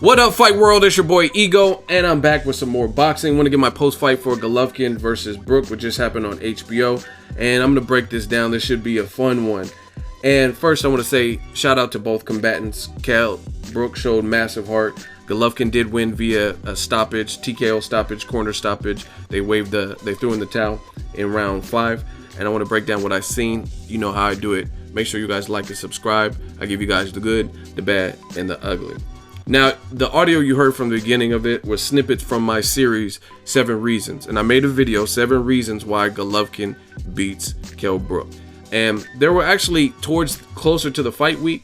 What up, fight world? It's your boy Ego, and I'm back with some more boxing. Want to get my post-fight for Golovkin versus Brook, which just happened on HBO, and I'm gonna break this down. This should be a fun one. And first, I want to say shout out to both combatants. Kell Brook showed massive heart. Golovkin did win via a stoppage, TKO stoppage, corner stoppage. They threw in the towel in round 5, and I want to break down what I've seen. You know how I do it. Make sure you guys like and subscribe. I give you guys the good, the bad, and the ugly. Now, the audio you heard from the beginning of it was snippets from my series, 7 Reasons. And I made a video, 7 Reasons Why Golovkin Beats Kell Brook. And there were actually, closer to the fight week,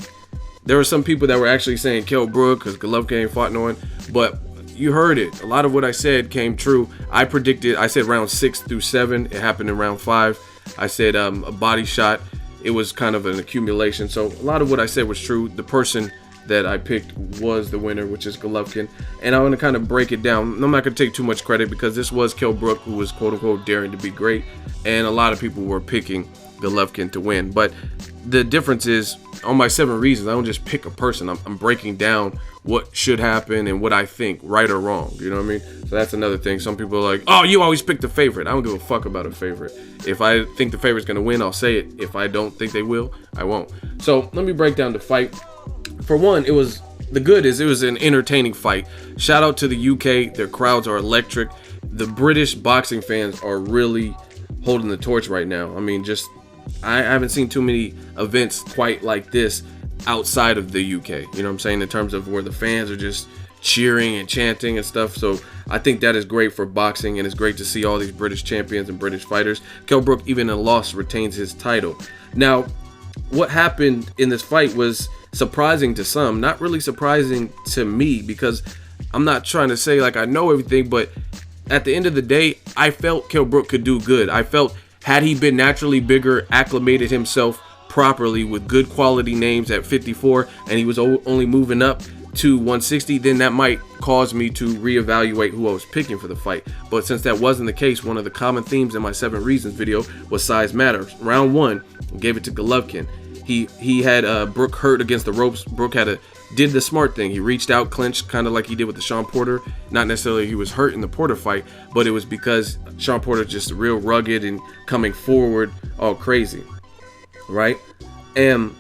there were some people that were actually saying Kell Brook because Golovkin ain't fought no one. But you heard it. A lot of what I said came true. I said round 6 through 7. It happened in round 5. I said a body shot. It was kind of an accumulation. So a lot of what I said was true. The person that I picked was the winner, which is Golovkin, and I want to kind of break it down. I'm not going to take too much credit because this was Kell Brook, who was quote-unquote daring to be great, and a lot of people were picking Golovkin to win. But the difference is, on my 7 reasons, I don't just pick a person. I'm breaking down what should happen and what I think, right or wrong. You know what I mean? So that's another thing. Some people are like, oh, you always pick the favorite. I don't give a fuck about a favorite. If I think the favorite's going to win, I'll say it. If I don't think they will, I won't. So let me break down the fight. For one, it was an entertaining fight. Shout out to the UK. Their crowds are electric. The British boxing fans are really holding the torch right now. I mean, I haven't seen too many events quite like this outside of the UK. You know what I'm saying? In terms of where the fans are just cheering and chanting and stuff. So I think that is great for boxing, and it's great to see all these British champions and British fighters. Kell Brook, even in a loss, retains his title. Now, what happened in this fight was surprising to some, not really surprising to me, because I'm not trying to say like I know everything, but at the end of the day, I felt Kell Brook could do good. I felt had he been naturally bigger, acclimated himself properly with good quality names at 54, and he was only moving up to 160, then that might cause me to reevaluate who I was picking for the fight. But since that wasn't the case, one of the common themes in my 7 Reasons video was size matters. Round 1, gave it to Golovkin. He had Brook hurt against the ropes. Brook did the smart thing. He reached out, clinched, kind of like he did with the Sean Porter. Not necessarily he was hurt in the Porter fight, but it was because Sean Porter just real rugged and coming forward all crazy, right? And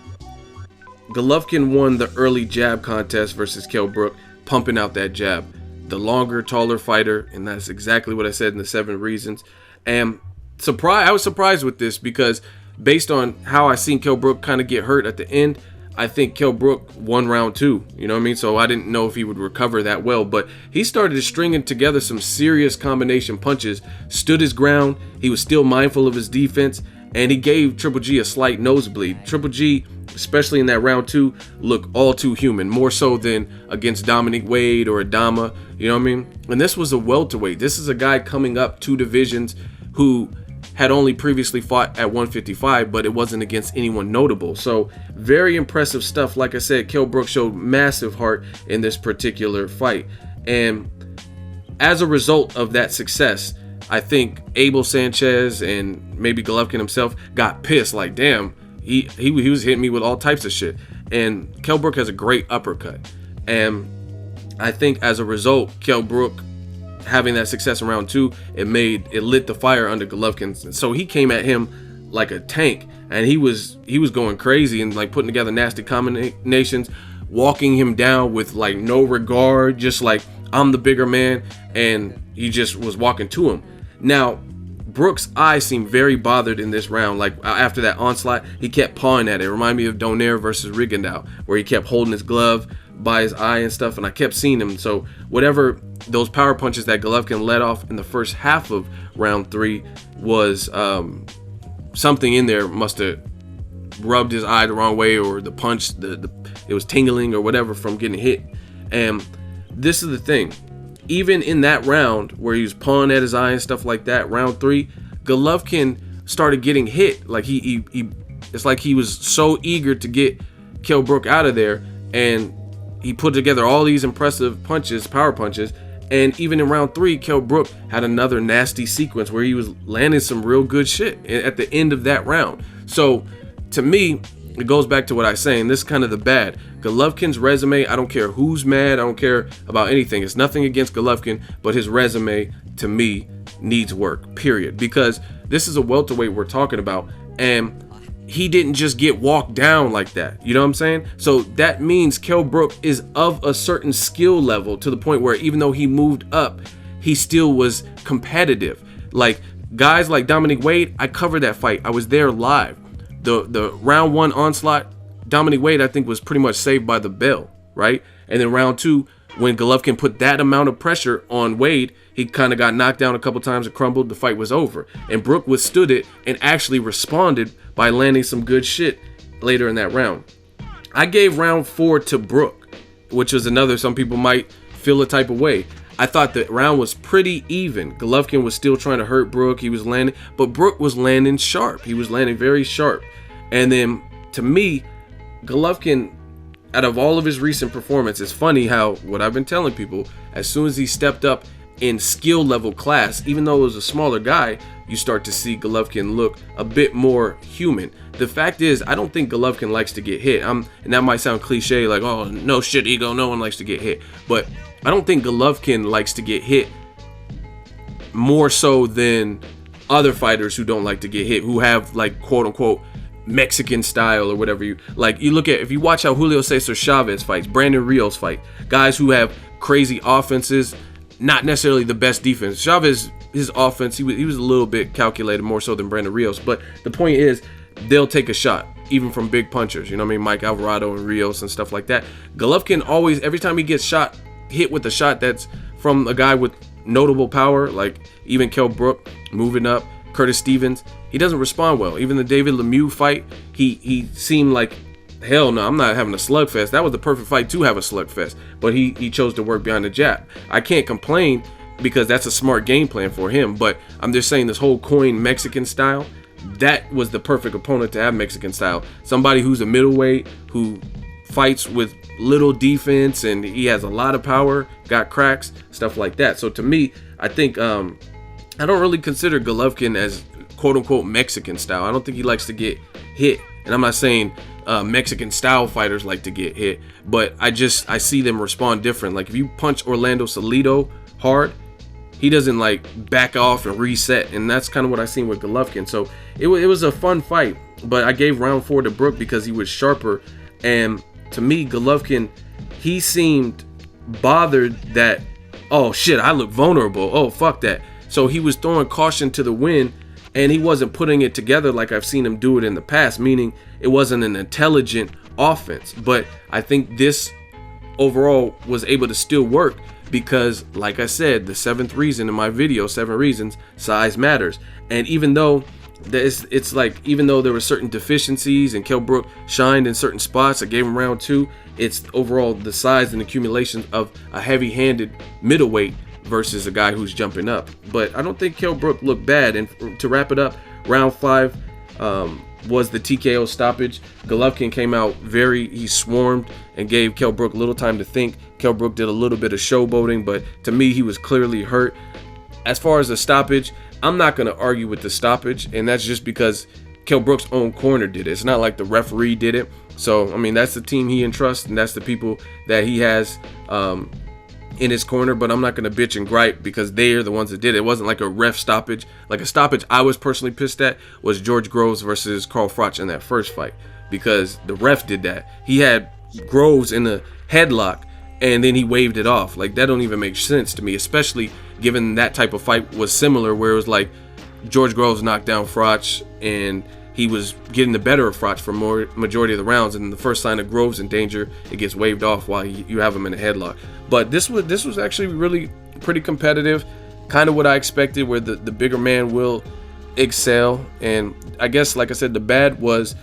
Golovkin won the early jab contest versus Kell Brook, pumping out that jab. The longer, taller fighter, and that's exactly what I said in the 7 Reasons. And I was surprised with this because based on how I seen Kell Brook kind of get hurt at the end, I think Kell Brook won round 2. You know what I mean? So I didn't know if he would recover that well, but he started stringing together some serious combination punches, stood his ground. He was still mindful of his defense, and he gave Triple G a slight nosebleed. Triple G, especially in that round 2, looked all too human, more so than against Dominic Wade or Adama. You know what I mean? And this was a welterweight. This is a guy coming up 2 divisions who had only previously fought at 155, but it wasn't against anyone notable. So very impressive stuff. Like I said, Kell Brook showed massive heart in this particular fight. And as a result of that success, I think Abel Sanchez and maybe Golovkin himself got pissed. Like, damn, he was hitting me with all types of shit. And Kell Brook has a great uppercut. And I think as a result, Kell Brook having that success in round 2, it lit the fire under Golovkin. So he came at him like a tank, and he was going crazy and like putting together nasty combinations, walking him down with like no regard, just like I'm the bigger man, and he just was walking to him. Now, Brook's eyes seemed very bothered in this round. Like after that onslaught, he kept pawing at it. It reminded me of Donaire versus Rigondeaux, where he kept holding his glove by his eye and stuff, and I kept seeing him. So whatever those power punches that Golovkin let off in the first half of round 3 was something in there must have rubbed his eye the wrong way, or the punch, it was tingling or whatever from getting hit. And this is the thing, even in that round where he was pawing at his eye and stuff like that, round 3, Golovkin started getting hit. Like it's like he was so eager to get Kell Brook out of there, and he put together all these impressive punches, power punches. And even in round 3, Kell Brook had another nasty sequence where he was landing some real good shit at the end of that round. So to me, it goes back to what I say, and this is kind of the bad. Golovkin's resume, I don't care who's mad, I don't care about anything. It's nothing against Golovkin, but his resume, to me, needs work, period. Because this is a welterweight we're talking about, and he didn't just get walked down like that. You know what I'm saying? So that means Kell Brook is of a certain skill level to the point where even though he moved up, he still was competitive. Like guys like Dominic Wade, I covered that fight. I was there live. The round 1 onslaught, Dominic Wade, I think, was pretty much saved by the bell, right? And then round 2, when Golovkin put that amount of pressure on Wade, he kind of got knocked down a couple times and crumbled. The fight was over. And Brook withstood it and actually responded by landing some good shit later in that round. I gave round 4 to Brook, which was another, some people might feel a type of way. I thought the round was pretty even. Golovkin was still trying to hurt Brook. He was landing, but Brook was landing sharp. He was landing very sharp. And then, to me, Golovkin, out of all of his recent performances, it's funny how, what I've been telling people, as soon as he stepped up in skill level class, even though it was a smaller guy, you start to see Golovkin look a bit more human. The fact is, I don't think Golovkin likes to get hit. And that might sound cliche, like, oh, no shit, ego, no one likes to get hit. But I don't think Golovkin likes to get hit more so than other fighters who don't like to get hit, who have, like, quote unquote Mexican style or whatever. You like, you look at, if you watch how Julio Cesar Chavez fights, Brandon Rios fight, guys who have crazy offenses, not necessarily the best defense. Chavez, his offense, he was a little bit calculated, more so than Brandon Rios, but the point is, they'll take a shot even from big punchers, you know what I mean? Mike Alvarado and Rios and stuff like that. Golovkin always, every time he gets hit with a shot that's from a guy with notable power, like even Kell Brook moving up, Curtis Stevens, he doesn't respond well. Even the David Lemieux fight, he seemed like, hell no, I'm not having a slugfest. That was the perfect fight to have a slugfest, but he chose to work behind the jab. I can't complain because that's a smart game plan for him, but I'm just saying, this whole coin Mexican style, that was the perfect opponent to have Mexican style. Somebody who's a middleweight, who fights with little defense, and he has a lot of power, got cracks, stuff like that. So to me, I think I don't really consider Golovkin as quote unquote Mexican style. I don't think he likes to get hit, and I'm not saying Mexican style fighters like to get hit, but I see them respond different. Like if you punch Orlando Salido hard, he doesn't like back off and reset, and that's kind of what I seen with Golovkin. So it was a fun fight, but I gave round 4 to Brook because he was sharper. And to me, Golovkin, he seemed bothered that, oh shit, I look vulnerable, oh fuck that. So he was throwing caution to the wind, and he wasn't putting it together like I've seen him do it in the past, meaning it wasn't an intelligent offense. But I think this overall was able to still work because, like I said, the 7th reason in my video, 7 reasons, size matters. And even though it's like, even though there were certain deficiencies and Kell Brook shined in certain spots, I gave him round 2, it's overall the size and accumulation of a heavy-handed middleweight versus a guy who's jumping up. But I don't think Kell Brook looked bad. And to wrap it up, round 5 was the TKO stoppage. Golovkin came out he swarmed and gave Kell Brook little time to think. Kell Brook did a little bit of showboating, but to me, he was clearly hurt. As far as the stoppage, I'm not going to argue with the stoppage, and that's just because Kell Brook's own corner did it. It's not like the referee did it. So, I mean, that's the team he entrusts, and that's the people that he has in his corner, but I'm not going to bitch and gripe because they are the ones that did it. It wasn't like a ref stoppage. Like a stoppage I was personally pissed at was George Groves versus Carl Froch in that first fight, because the ref did that. He had Groves in a headlock, and then he waved it off. Like, that don't even make sense to me, especially given that type of fight was similar, where it was like George Groves knocked down Froch, and he was getting the better of Froch for majority of the rounds, and the first sign of Groves in danger, it gets waved off while you have him in a headlock. But this was actually really pretty competitive, kind of what I expected, where the bigger man will excel. And I guess, like I said, the bad was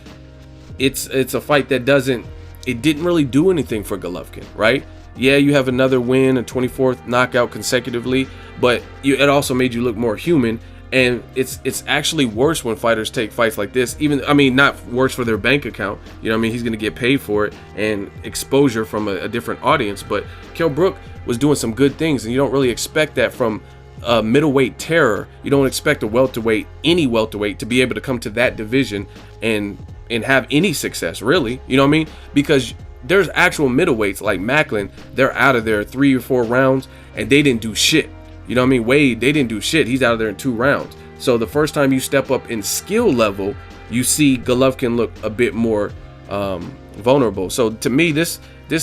it's a fight that didn't really do anything for Golovkin, right? Yeah, you have another win, a 24th knockout consecutively, but it also made you look more human. And it's actually worse when fighters take fights like this. Even, I mean, not worse for their bank account. You know what I mean? He's going to get paid for it and exposure from a different audience. But Kell Brook was doing some good things, and you don't really expect that from a middleweight terror. You don't expect a welterweight, any welterweight, to be able to come to that division and and have any success, really. You know what I mean? Because there's actual middleweights like Macklin, they're out of there 3 or 4 rounds and they didn't do shit. You know what I mean? Wade, they didn't do shit. He's out of there in 2 rounds. So the first time you step up in skill level, you see Golovkin look a bit more vulnerable. So to me, this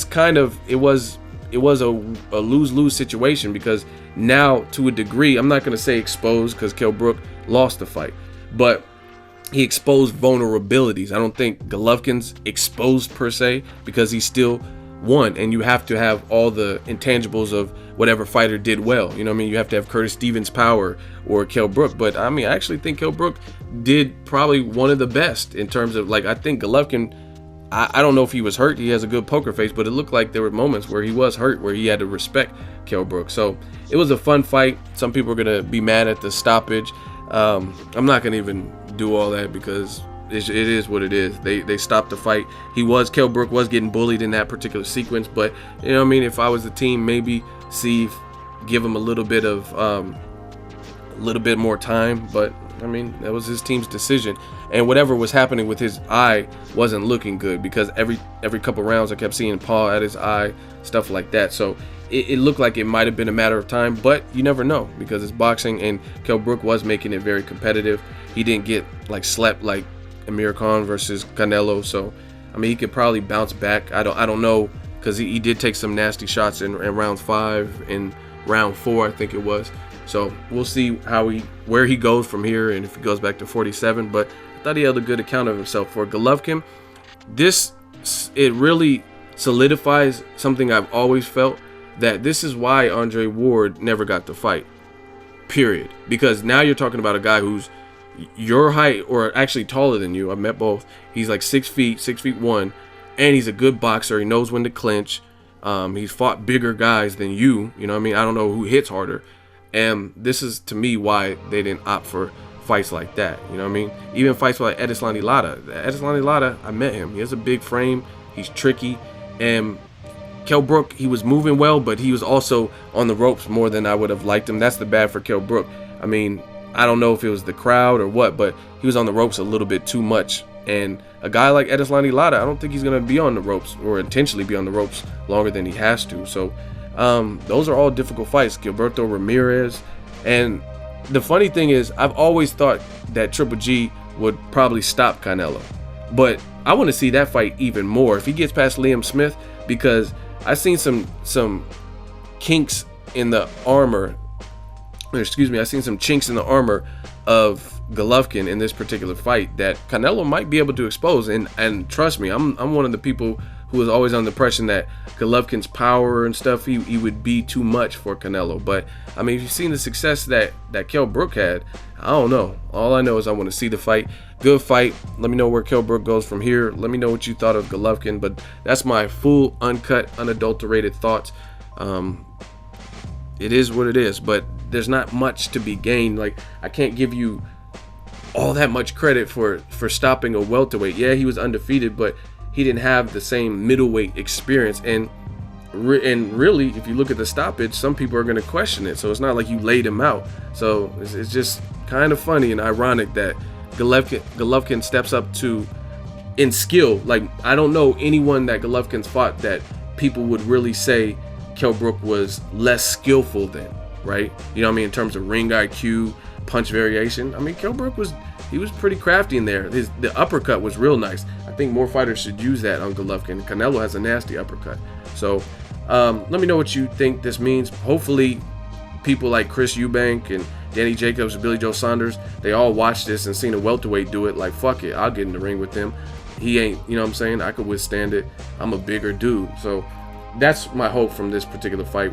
kind of, it was a lose-lose situation, because now, to a degree, I'm not going to say exposed, because Kell Brook lost the fight, but he exposed vulnerabilities. I don't think Golovkin's exposed per se, because he still won, and you have to have all the intangibles of whatever fighter did well. You know what I mean? You have to have Curtis Stevens' power or Kell Brook. But I mean, I actually think Kell Brook did probably one of the best in terms of, like, I think Golovkin, I don't know if he was hurt. He has a good poker face, but it looked like there were moments where he was hurt, where he had to respect Kell Brook. So it was a fun fight. Some people are gonna be mad at the stoppage. I'm not gonna even do all that, because it is what it is. They stopped the fight. Kell Brook was getting bullied in that particular sequence, but you know what I mean, if I was the team, maybe give him a little bit more time. But I mean, that was his team's decision, and whatever was happening with his eye wasn't looking good, because every couple rounds I kept seeing paw at his eye, stuff like that. So it looked like it might have been a matter of time, but you never know, because it's boxing, and Kell Brook was making it very competitive. He didn't get like slept like Amir Khan versus Canelo, so I mean, he could probably bounce back. I don't know, because he did take some nasty shots in round 5 and round 4, I think it was. So we'll see where he goes from here, and if he goes back to 47. But I thought he held a good account of himself. For Golovkin, it really solidifies something I've always felt, that this is why Andre Ward never got the fight, period. Because now you're talking about a guy who's your height, or actually taller than you. I've met both. He's like 6 feet, 6'1", and he's a good boxer. He knows when to clinch. He's fought bigger guys than you. You know what I mean? I don't know who hits harder. And this is, to me, why they didn't opt for fights like that. You know what I mean? Even fights like Edeslani Lara, I met him. He has a big frame. He's tricky. And Kell Brook, he was moving well, but he was also on the ropes more than I would have liked him. That's the bad for Kell Brook. I mean, I don't know if it was the crowd or what, but he was on the ropes a little bit too much. And a guy like Edeslani Lara, I don't think he's going to be on the ropes, or intentionally be on the ropes, longer than he has to. So those are all difficult fights. Gilberto Ramirez. And the funny thing is, I've always thought that Triple G would probably stop Canelo, but I want to see that fight even more if he gets past Liam Smith, because I've seen some kinks in the armor. Excuse me, I've seen some chinks in the armor of Golovkin in this particular fight that Canelo might be able to expose. And trust me, I'm one of the people who was always on the impression that Golovkin's power and stuff, he would be too much for Canelo. But I mean, if you've seen the success that Kell Brook had, I don't know. All I know is I want to see the fight. Good fight. Let me know where Kell Brook goes from here. Let me know what you thought of Golovkin. But that's my full, uncut, unadulterated thoughts. It is what it is, but there's not much to be gained. Like, I can't give you all that much credit for stopping a welterweight. Yeah, he was undefeated, but he didn't have the same middleweight experience. And really, if you look at the stoppage, some people are going to question it. So it's not like you laid him out. So it's just kind of funny and ironic that Golovkin steps up to in skill. Like, I don't know anyone that Golovkin's fought that people would really say Kell Brook was less skillful than, right? You know what I mean? In terms of ring IQ, punch variation. I mean, Kell Brook was pretty crafty in there. The uppercut was real nice. I think more fighters should use that on Golovkin. Canelo has a nasty uppercut. So let me know what you think this means. Hopefully people like Chris Eubank and Danny Jacobs and Billy Joe Saunders, they all watched this and seen a welterweight do it. Like, fuck it, I'll get in the ring with him. He ain't, you know what I'm saying? I could withstand it. I'm a bigger dude. So that's my hope from this particular fight.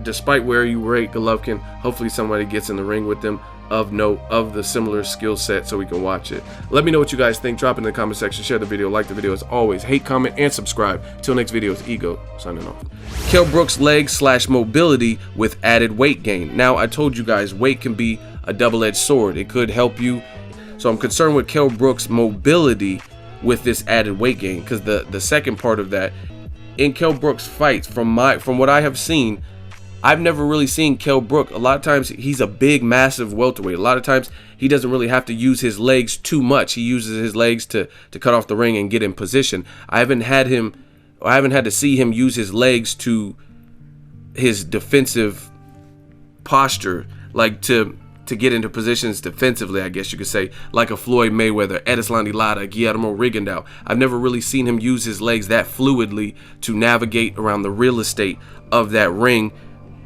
Despite where you rate Golovkin, hopefully somebody gets in the ring with them of note, of the similar skill set, so we can watch it. Let me know what you guys think. Drop it in the comment section. Share the video. Like the video as always. Hate, comment, and subscribe. Till next video, it's Ego signing off. Kell Brook's leg / mobility with added weight gain. Now, I told you guys weight can be a double-edged sword. It could help you. So I'm concerned with Kell Brook's mobility with this added weight gain, because the second part of that, in Kell Brook's fights, from what I have seen, I've never really seen Kell Brook. A lot of times he's a big, massive welterweight. A lot of times he doesn't really have to use his legs too much. He uses his legs to cut off the ring and get in position. I haven't had to see him use his legs to his defensive posture, like to get into positions defensively, I guess you could say, like a Floyd Mayweather, Erislandy Lara, Guillermo Rigondeaux. I've never really seen him use his legs that fluidly to navigate around the real estate of that ring,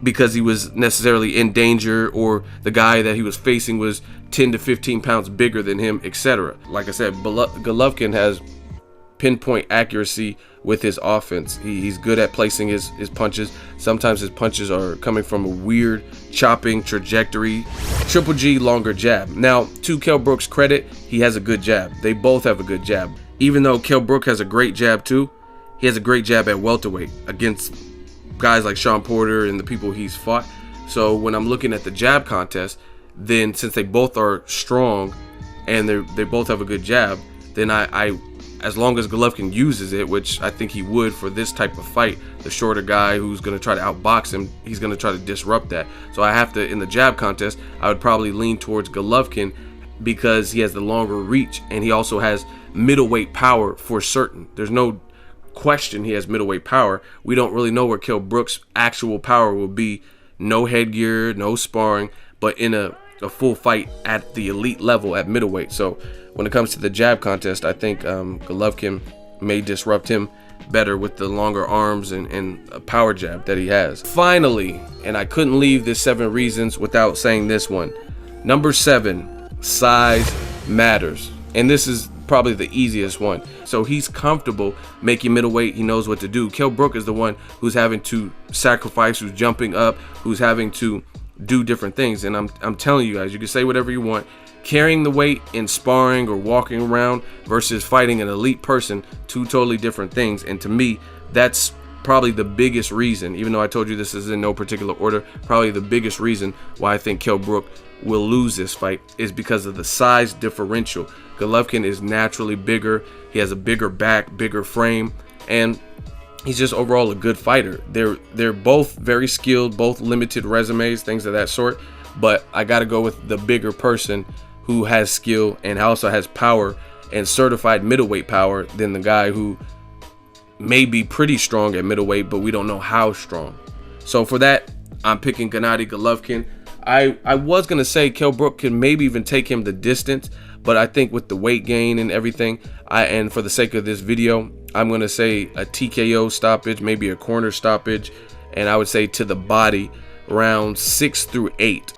because he was necessarily in danger or the guy that he was facing was 10 to 15 pounds bigger than him, etc. Like I said, Golovkin has pinpoint accuracy with his offense. He's good at placing his punches. Sometimes his punches are coming from a weird chopping trajectory. Triple G, longer jab. Now, to Kell Brook's credit, he has a good jab. They both have a good jab. Even though Kell Brook has a great jab too, he has a great jab at welterweight against guys like Sean Porter and the people he's fought. So when I'm looking at the jab contest, then since they both are strong and they both have a good jab, then I as long as Golovkin uses it, which I think he would for this type of fight, the shorter guy who's going to try to outbox him, he's going to try to disrupt that. So I have to, in the jab contest, I would probably lean towards Golovkin because he has the longer reach and he also has middleweight power for certain. There's no question he has middleweight power. We don't really know where Kell Brook's actual power will be. No headgear, no sparring, but in a full fight at the elite level at middleweight. So when it comes to the jab contest, I think Golovkin may disrupt him better with the longer arms and a power jab that he has. Finally, and I couldn't leave this 7 reasons without saying this one. Number 7, size matters. And this is probably the easiest one. So he's comfortable making middleweight. He knows what to do. Kell Brook is the one who's having to sacrifice, who's jumping up, who's having to do different things. And I'm telling you guys, you can say whatever you want. Carrying the weight in sparring or walking around versus fighting an elite person, 2 totally different things. And to me, that's probably the biggest reason, even though I told you this is in no particular order, probably the biggest reason why I think Kell Brook will lose this fight is because of the size differential. Golovkin is naturally bigger. He has a bigger back, bigger frame, and he's just overall a good fighter. They're both very skilled, both limited resumes, things of that sort. But I got to go with the bigger person who has skill and also has power and certified middleweight power than the guy who may be pretty strong at middleweight, but we don't know how strong. So for that, I'm picking Gennady Golovkin. I was going to say Kell Brook can maybe even take him the distance, but I think with the weight gain and everything, and for the sake of this video, I'm going to say a TKO stoppage, maybe a corner stoppage, and I would say to the body, rounds 6 through 8.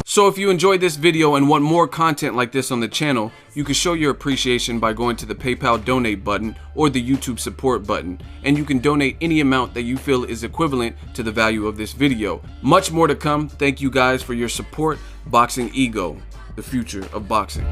So if you enjoyed this video and want more content like this on the channel, you can show your appreciation by going to the PayPal donate button or the YouTube support button, and you can donate any amount that you feel is equivalent to the value of this video. Much more to come. Thank you guys for your support. Boxingego, the future of boxing.